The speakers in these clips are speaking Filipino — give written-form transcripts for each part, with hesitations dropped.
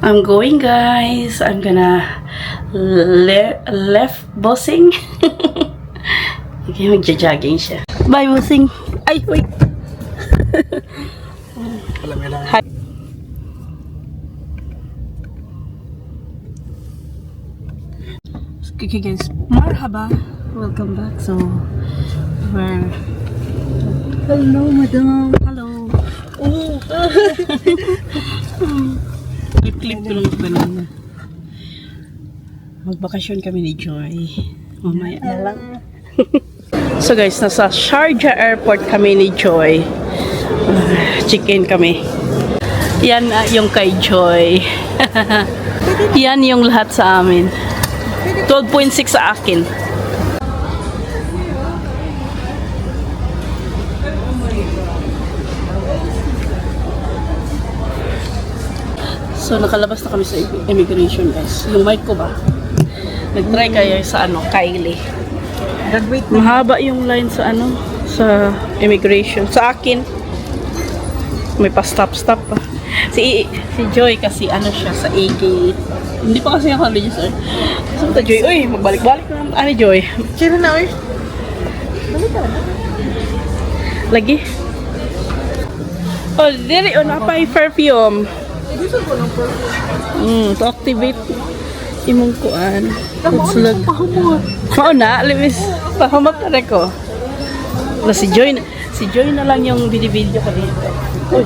I'm going, guys. I'm gonna left bossing. Okay, magja-jogging siya. Bye, bossing. Ay, wait. Hi. Okay, guys. Marhaba. Welcome back. So, we're... Hello, madam. Hello. Oh. Clip-clip ko lang banana. Magbakasyon kami ni Joy. Mamaya na lang. So guys, nasa Sharjah Airport kami ni Joy. Check-in kami. Yan yung kay Joy. Yan yung lahat sa amin. 12.6 sa akin. So, nakalabas na kami sa immigration, guys. Yung mic ko ba? Nag-try kayo sa Kylie. Mahaba yung line sa sa immigration. Sa akin, may pa-stop-stop pa. Si Joy kasi siya sa AK. Hindi pa kasi ako register. So, Joy, uy, magbalik-balik na. Joy? Kira na, uy. Balik ka na. Lagi? Oh, diri, napay perfume. Gusto ko ng perfume. To activate imong kuan. Let's look. Oo na, limis. Pahamot na rin ko. Si Joy na lang yung video ko dito. Uy.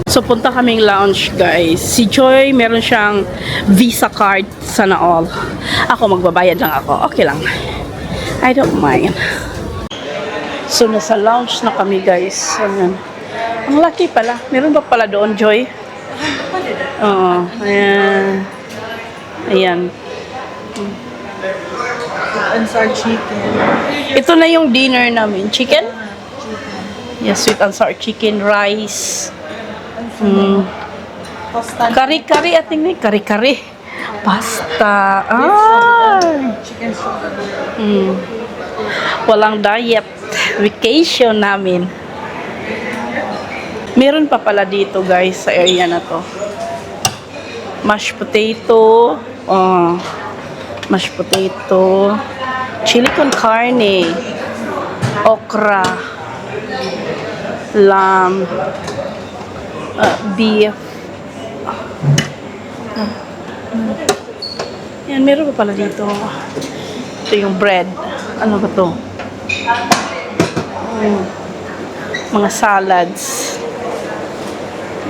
So, punta kaming lounge, guys. Si Joy, meron siyang Visa card, sana all. Ako, magbabayad lang ako. Okay lang. I don't mind. So, nasa lounge na kami, guys. Ayan. Ang lucky pala. Meron ba pala doon, Joy? Oo. Ayan. Ayan. Ansar chicken. Ito na yung dinner namin. Chicken? Yes, sweet and sour chicken, rice. Pasta. Kari-kari ating may kari-kari. Pasta. Chicken soup. Walang diet. Vacation namin. Meron pa pala dito, guys, sa area na to. Mashed potato. Mashed potato. Chili con carne. Okra. Lamb. Beef. Yan, meron pa pala dito. Ito yung bread. Ano ba to? Mga salads.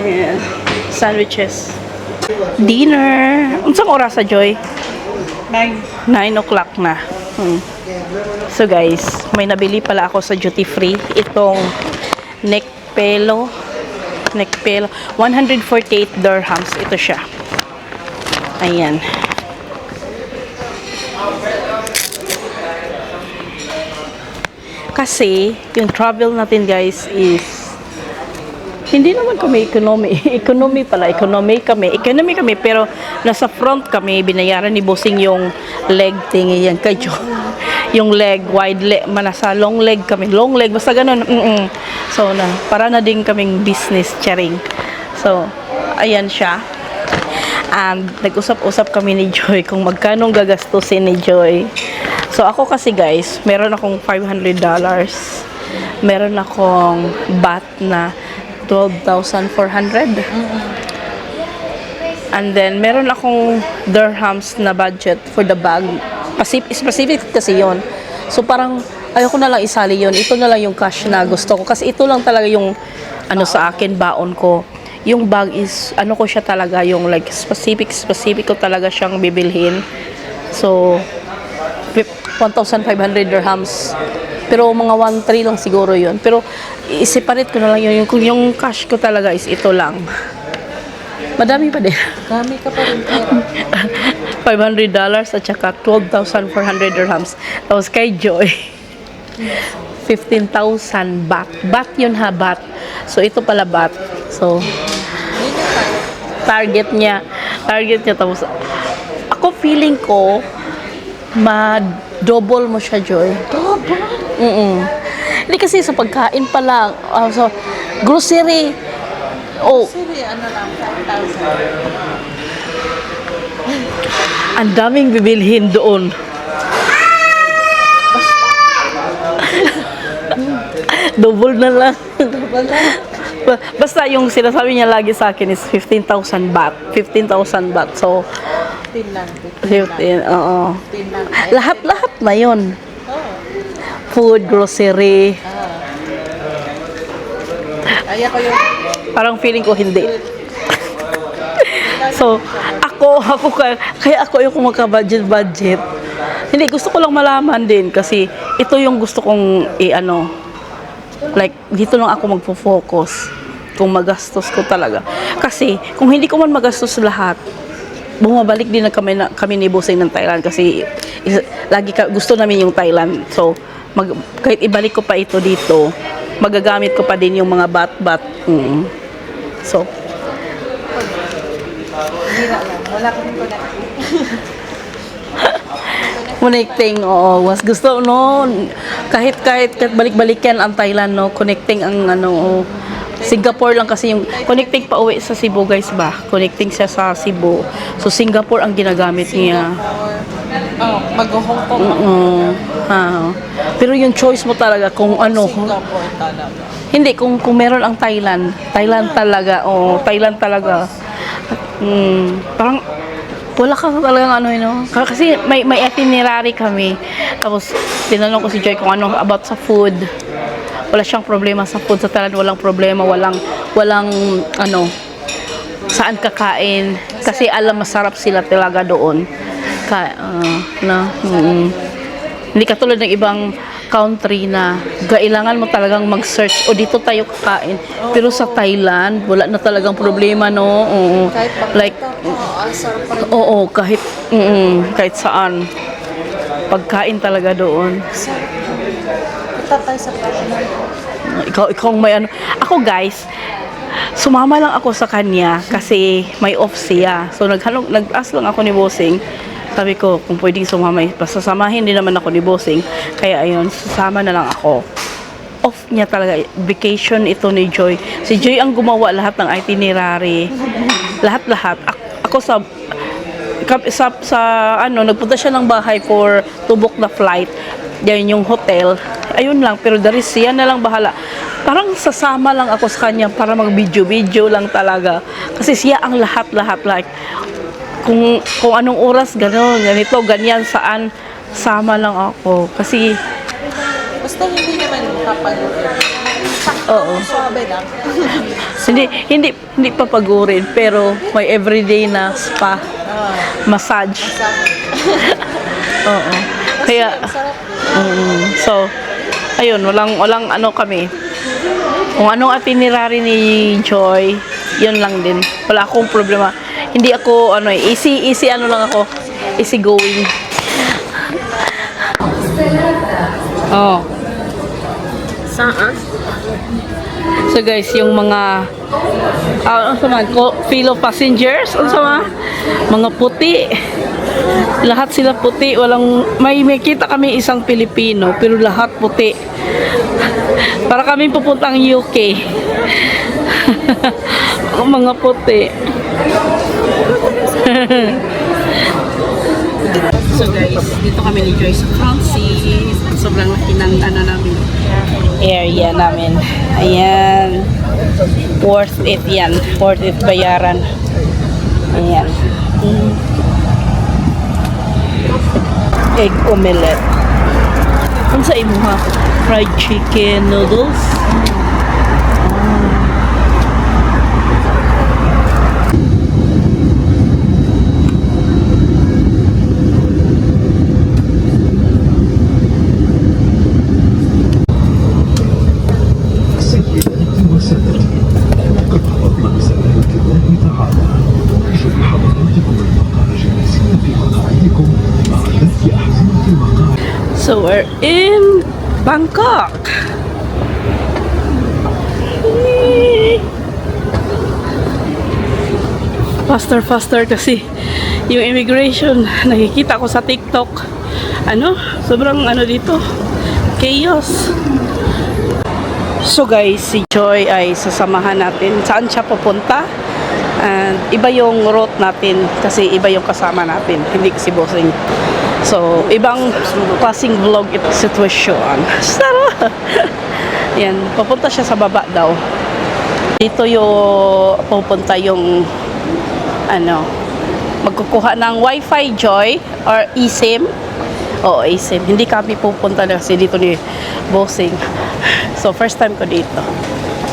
Ayan. Sandwiches. Dinner. Unsang oras sa Joy? 9 o'clock na. So guys, may nabili pala ako sa duty free. Itong neck pillow. 148 dirhams. Ito siya. Ayan. Kasi, yung travel natin, guys, is hindi naman kami economy pala, economy kami, pero nasa front kami, binayaran ni bossing yung leg thingy yan, kayo, yung leg, wide leg, nasa long leg kami, basta ganun, so, para na din kaming business sharing, so, ayan siya, and nag-usap-usap kami ni Joy kung magkano gagastusin ni Joy, so, ako kasi guys, meron akong $500, meron akong baht na 12,400. And then, meron akong dirhams na budget for the bag. Specific kasi yon. So, parang, ayoko na lang isali yon. Ito na lang yung cash na gusto ko. Kasi ito lang talaga yung, sa akin, baon ko. Yung bag is, ko siya talaga, yung like, specific ko talaga siyang bibilhin. So, 1,500 dirhams. Pero mga 1,300 lang siguro yun. Pero i-separate ko na lang yun. Yung cash ko talaga is ito lang. Madami pa din. Dami ka pa rin. $500 at saka 12,400 dirhams. Tapos kay Joy, 15,000 baht. Baht yun ha, baht. So ito pala baht. So, target niya. Tapos, ako feeling ko, ma-double mo siya, Joy. Double? Hindi kasi sa pagkain pa lang. So, grocery. Oh. Grocery, lang, 5,000. Ang daming bibilhin doon. Double na lang. Basta yung sinasabi niya lagi sa akin is 15,000 baht. 15,000 baht. So, 15 lang. 15, oo. 15 lang. Lahat-lahat na yun. Oh. Food, grocery. Ayaw ko yung Parang feeling ko hindi. So, kaya ako yung kumaka-budget. Hindi, gusto ko lang malaman din kasi ito yung gusto kong like, dito lang ako magpo-focus kung magastos ko talaga. Kasi, kung hindi ko man magastos lahat, bumabalik din na kami ni Bossing ng Thailand kasi gusto namin yung Thailand. So, kahit ibalik ko pa ito dito, magagamit ko pa din yung mga bat-bat. So, hira lang. Wala ko yung connecting, oo. Was gusto, no? Kahit balik-balikan ang Thailand, no? Connecting ang, Singapore lang kasi yung connecting pa uwi sa Cebu, guys ba? Connecting siya sa Cebu. So, Singapore ang ginagamit niya. Mag-Hong Kong. Pero yung choice mo talaga kung ano. Singapore talaga. Hindi, kung meron ang Thailand. Thailand talaga. Thailand talaga. Parang wala ka talagang kasi may itinerary kami. Tapos tinanong ko si Joy kung ano about sa food. Wala siyang problema sa food sa Thailand, walang problema, walang saan kakain kasi alam masarap sila talaga doon. Hindi katulad ng ibang country na kailangan mo talagang mag-search o dito tayo kakain. Pero sa Thailand, wala na talagang problema, no? Kahit Like, sarap pa rin. oo, kahit saan. Pagkain talaga doon. Punta tayo sa partner. Ikaw ang may Ako, guys, sumama lang ako sa kanya kasi may off siya. So, nag-ask lang ako ni Bossing. Sabi ko, kung pwedeng sumama, pasasamahin din naman ako ni Bossing. Kaya ayun, sasama na lang ako. Off niya talaga. Vacation ito ni Joy. Si Joy ang gumawa lahat ng itinerary. Lahat-lahat. Ako nagpunta siya ng bahay to book the flight. Yan yung hotel. Ayun lang, pero dari siya na lang bahala. Parang sasama lang ako sa kanya para mag-video lang talaga. Kasi siya ang lahat-lahat, like, kung anong oras, ganito, ganyan, saan, sama lang ako. Kasi, Basta hindi naman kapagod. oo. Suabe lang. Hindi papagurin, pero may everyday na spa, massage. Oo. Kaya, so, ayun, walang kami. Kung anong itinerary ni Joy, yun lang din. Wala akong problema. Hindi ako, easy lang ako. Easy going. Oh. Saan? So guys, yung mga fellow passengers, mga puti. Lahat sila puti, may kita kami isang Pilipino, pero lahat puti. Para kami pupuntang UK. Mga puti. So guys, dito kami ni Joyce Francis. Sobrang laki ng namin. Area namin. Ayan. Worth it yan. Worth it bayaran. Ayan. Egg omelette. Kung sa imo ha? Fried chicken noodles. So we're in Bangkok. Faster kasi yung immigration nakikita ko sa TikTok. Sobrang dito. Chaos. So guys, si Joy ay sasamahan natin. Saan siya pupunta? And iba yung route natin kasi iba yung kasama natin, hindi si bossing. So, ibang klaseng vlog ito situation. Sarap! Yan, papunta siya sa baba daw. Dito yung pupunta yung magkukuha ng Wi-Fi Joy or eSIM. Oo, eSIM. Hindi kami pupunta na kasi dito ni bossing. So, first time ko dito.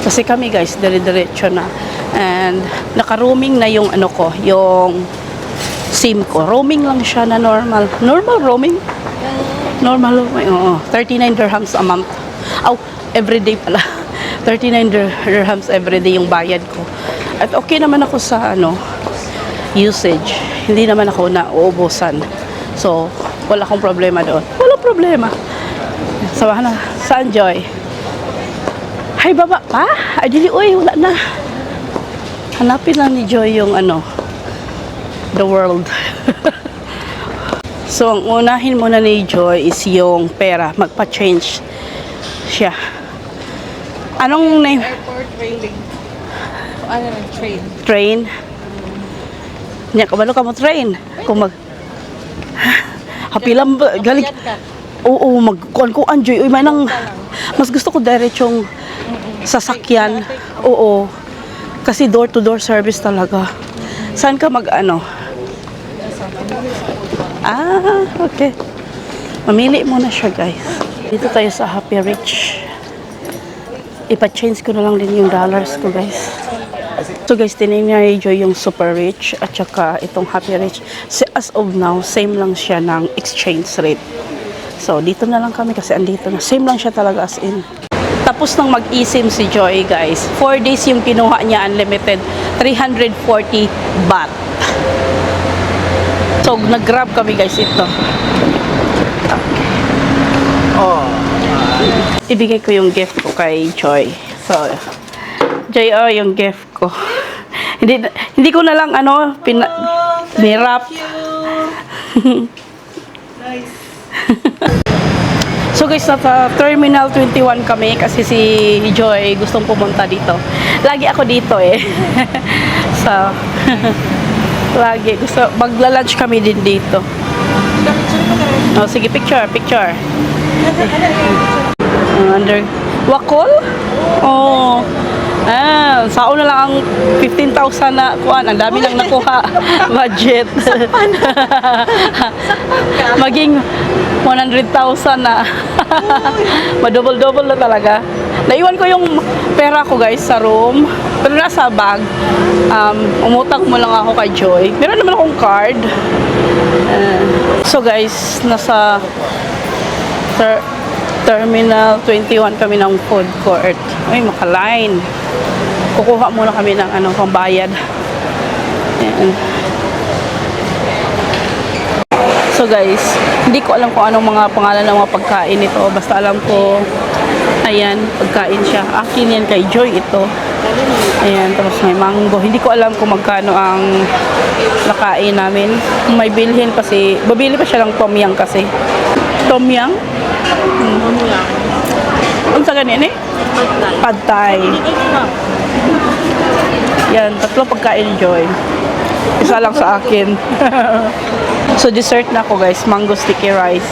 Kasi kami guys, dire-diretso na. And naka-roaming na yung yung SIM ko. Roaming lang siya na normal. Normal roaming? Normal roaming, oo. 39 dirhams a month. Everyday pala. 39 dirhams everyday yung bayad ko. At okay naman ako sa usage. Hindi naman ako nauubusan. So, wala akong problema doon. Walang problema. Sabahan na. Saan, Joy? Hay, baba pa? Ay, dili, uy, wala na. Hanapin lang ni Joy yung the world. So, ang unahin muna ni Joy is yung pera. Magpa-change siya. Anong name? Airport railing. Ano lang, train. Train? Nya, kabalo ka mo train? Kung hapilang ba? Galing. Makiyan ka. Oo, magkuan-kuan, Joy. Uy, mas gusto ko diretsong sasakyan. Oo. Kasi door-to-door service talaga. Saan ka okay. Mamili muna siya, guys. Dito tayo sa Happy Rich. Ipa-change ko na lang din yung dollars ko, guys. So, guys, tinignan ni Joy yung Super Rich at saka itong Happy Rich. As of now, same lang siya ng exchange rate. So, dito na lang kami kasi andito na. Same lang siya talaga as in. Tapos nang mag-eSIM si Joy, guys. 4 days yung kinuha niya, unlimited. 340 baht. So, nag-grab kami, guys, ito. Okay. Ibigay ko yung gift ko kay Joy. So, Joy, yung gift ko. hindi ko na lang, nirap. Nice. So guys, nasa Terminal 21 kami kasi si Joy gustong pumunta dito. Lagi ako dito eh. So, lagi. Magla-lunch kami din dito. Oh, sige, picture. Under Wakol? Oh. Sao na lang ang 15,000 na kuan. Ang dami nang nakuha. Budget. Maging 100,000 na. Madouble-double na talaga. Naiwan ko yung pera ko, guys, sa room. Pero nasa bag. Umutang mo lang ako kay Joy. Meron naman akong card. So, guys, nasa Terminal 21 kami ng food court. Ay, makaline. Kukuha muna kami ng pambayad. Ayan. So guys, hindi ko alam kung anong mga pangalan ng mga pagkain nito. Basta alam ko, ayan, pagkain siya. Akin yan kay Joy ito. Ayan, tapos may mango. Hindi ko alam kung magkano ang nakain namin. May bilhin kasi, babili pa siya ng tom yum kasi. Tom yum? Ano sa ganyan eh? Pad Thai. Yan, 3 pagkain ni Joy. Isa lang sa akin. So, dessert na ako, guys. Mango sticky rice.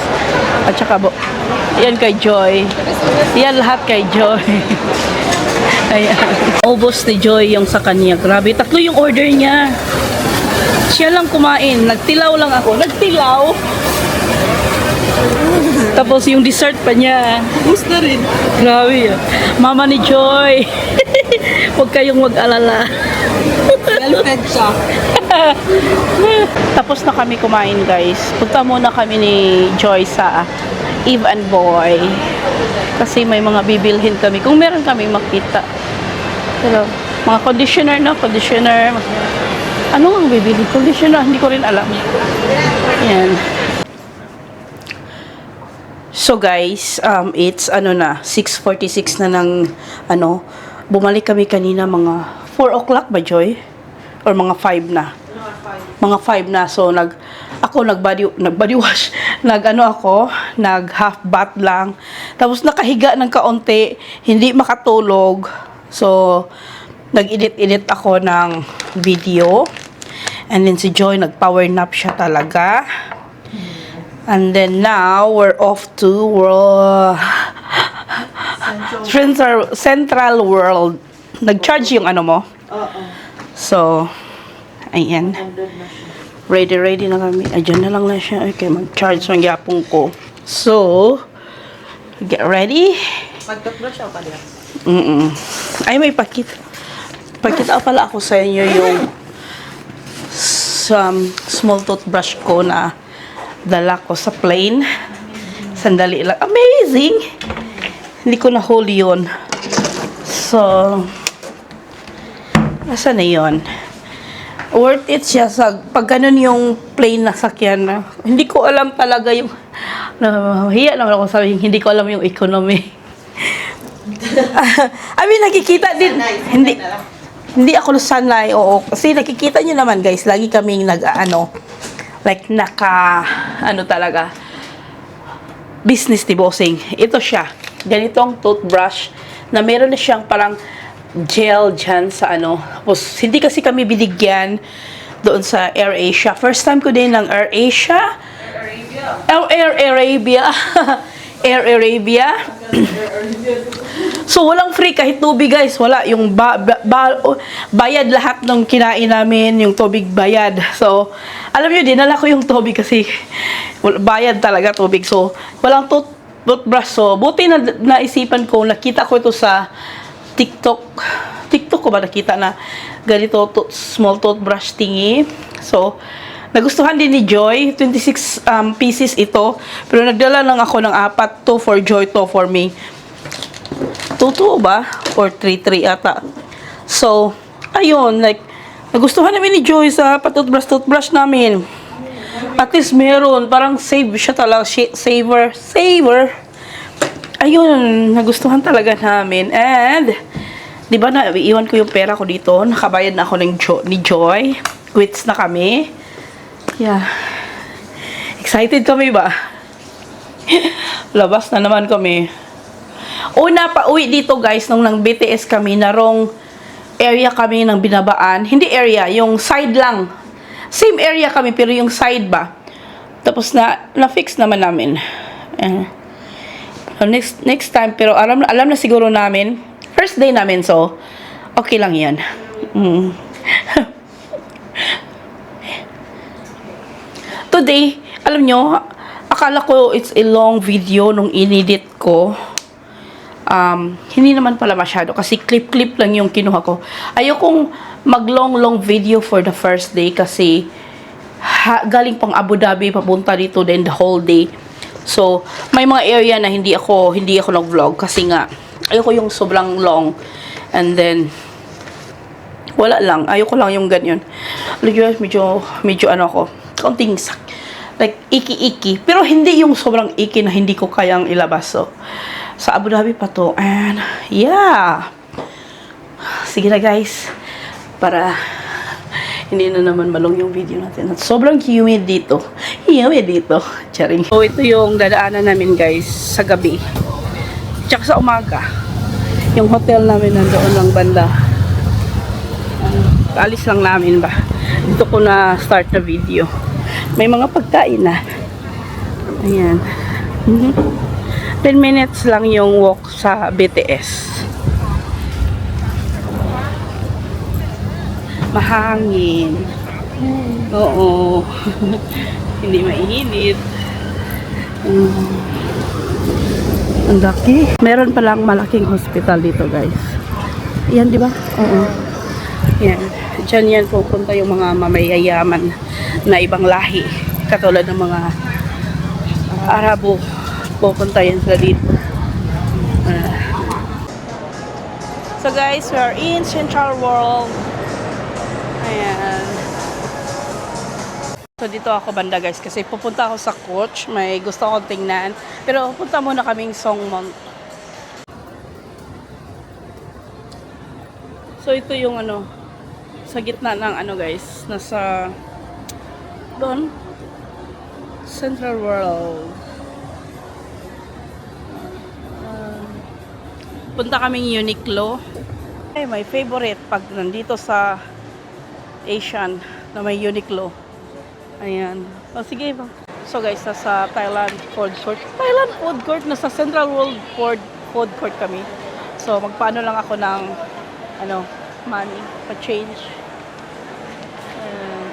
At saka, yan kay Joy. Yan lahat kay Joy. Ayan. Ubos ni Joy yung sa kanya. Grabe, 3 yung order niya. Siya lang kumain. Nagtilaw lang ako. Nagtilaw? Tapos yung dessert pa niya. Gusto rin. Grabe. Mama ni Joy. Huwag kayong mag-alala. Well-fed siya. Tapos na kami kumain, guys. Punta muna kami ni Joy sa Eve and Boy. Kasi may mga bibilhin kami. Kung meron kami makita. Pero, mga conditioner. Ano ang bibili? Conditioner, hindi ko rin alam. Yan. So guys, it's 6:46 na ng bumalik kami kanina mga 4 o'clock ba, Joy? Or mga 5 na? Mga 5 na. So nag-body wash. Nag half bath lang. Tapos nakahiga ng kaunti, hindi makatulog. So nag-edit ako ng video. And then si Joy, nag-power nap siya talaga. And then now, we're off to Central World. Nag-charge yung ano mo. Oo. So, ayan. Nandun na siya. Ready na kami. Ayan na lang na siya. Okay, mag-charge ng yapong ko. So, get ready. Mag-toothbrush ako pa diyan. Ay, may pakita. Pakita pala ako sa inyo yung small toothbrush ko na dala ko sa plane. Sandali lang. Amazing! Hindi ko na-huli yun. So, asa na yun? Worth it siya sa pag ganun yung plane na sakyan na. Hindi ko alam talaga yung hiya naman ako sabihin, hindi ko alam yung economy. I mean, nakikita din. Hindi ako sanay, oo. Kasi nakikita nyo naman, guys, lagi kaming talaga, business ni bossing. Ito siya. Ganitong toothbrush na meron na siyang parang gel dyan sa Tapos, hindi kasi kami binigyan doon sa AirAsia. First time ko din ng AirAsia. Air Arabia. Air Arabia. So, walang free kahit tubig, guys. Wala. Yung bayad lahat ng kinain namin, yung tubig bayad. So, alam nyo, dinala ko yung tubig kasi bayad talaga tubig. So, walang toothbrush. So, buti na naisipan ko, nakita ko ito sa TikTok. TikTok ko ba nakita na ganito small toothbrush thingy. So, nagustuhan din ni Joy. 26 pieces ito. Pero nagdala lang ako ng 4. 2 for Joy, 2 for me. 2 ba? Or 3 ata. So, ayun. Like, nagustuhan namin ni Joy sa toothbrush namin. At least meron. Parang save siya talaga. Saver. Ayun. Nagustuhan talaga namin. And, di ba na, iwan ko yung pera ko dito. Nakabayad na ako ni Joy. Quits na kami. Yeah. Excited kami ba? Labas na naman kami. Una pa uwi dito, guys, nung nang BTS kami, narong area kami ng binabaan. Hindi area, yung side lang. Same area kami, pero yung side ba. Tapos na-fix naman namin. Next time, pero alam na siguro namin. First day namin, so okay lang yan. Today, alam nyo, akala ko it's a long video nung inedit ko. Hindi naman pala masyado kasi clip lang yung kinuha ko. Ayokong mag-long video for the first day kasi galing pang Abu Dhabi papunta dito then the whole day. So, may mga area na hindi ako nag-vlog kasi nga ayoko yung sobrang long. And then wala lang, ayoko lang yung ganyan. Medyo ako, konting like iki-iki. Pero hindi yung sobrang iki na hindi ko kayang ilabas. So, sa Abu Dhabi pa to. And, yeah. Sige na, guys. Para hindi na naman malong yung video natin. At sobrang humid dito. Charing. So, ito yung dadaanan namin, guys, sa gabi. Tsaka sa umaga. Yung hotel namin nandoon ng banda. Kaalis lang namin ba. Dito ko na start na video. May mga pagkain na. Ayan. 10 minutes lang yung walk sa BTS. Mahangin. Oo. Hindi mainit. Ang laki. Meron palang malaking hospital dito, guys. Yan, di ba? Oo. Yan. Diyan yan pupunta yung mga mamayayaman na ibang lahi. Katulad ng mga Arabo. Pupunta yan sila dito. So guys, we are in Central World. Ayan. So dito ako banda, guys, kasi pupunta ako sa coach. May gusto akong tingnan. Pero pupunta muna kaming Songmont. So ito yung sa gitna ng guys, nasa doon Central World. Punta kaming Uniqlo. Ay, my favorite pag nandito sa Asian na may Uniqlo. Ayan. O, sige ba? So guys, nasa Thailand food court. Thailand food court. Nasa Central World food court kami. So, magpaano lang ako ng money, pa-change.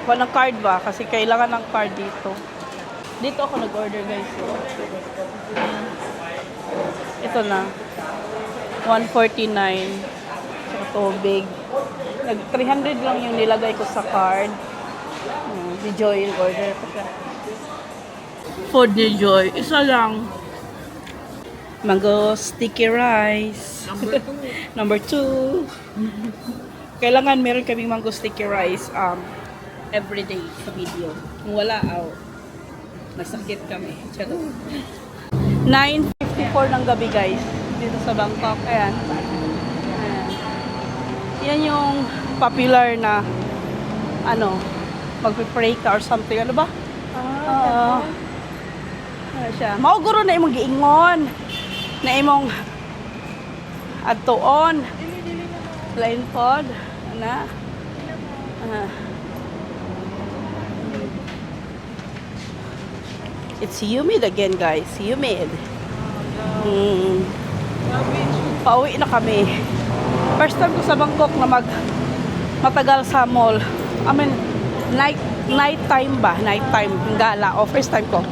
Kuha ng card ba? Kasi kailangan ng card dito. Dito ako nag-order guys. Ito na. 149. So, tubig. Nag 300 lang yung nilagay ko sa card. Si Joy yung order ko siya. Food ni Joy. Isa lang. Mango sticky rice. Number 2. Kailangan meron kaming mango sticky rice everyday sa video. Kung wala, nasakit kami. 9:54 ng gabi guys. Dito sa Bangkok. Ayan. Ayan. Yan yung popular na magpe-pray ka or something. Ano ba? Ano siya? Mauguro na imong giingon. Na imong adtuon. Plain pod. Ana. It's humid again, guys. Humid. Pauwi na kami. First time ko sa Bangkok na matagal sa mall. I mean, night time ba? Night time. Gala. First time ko.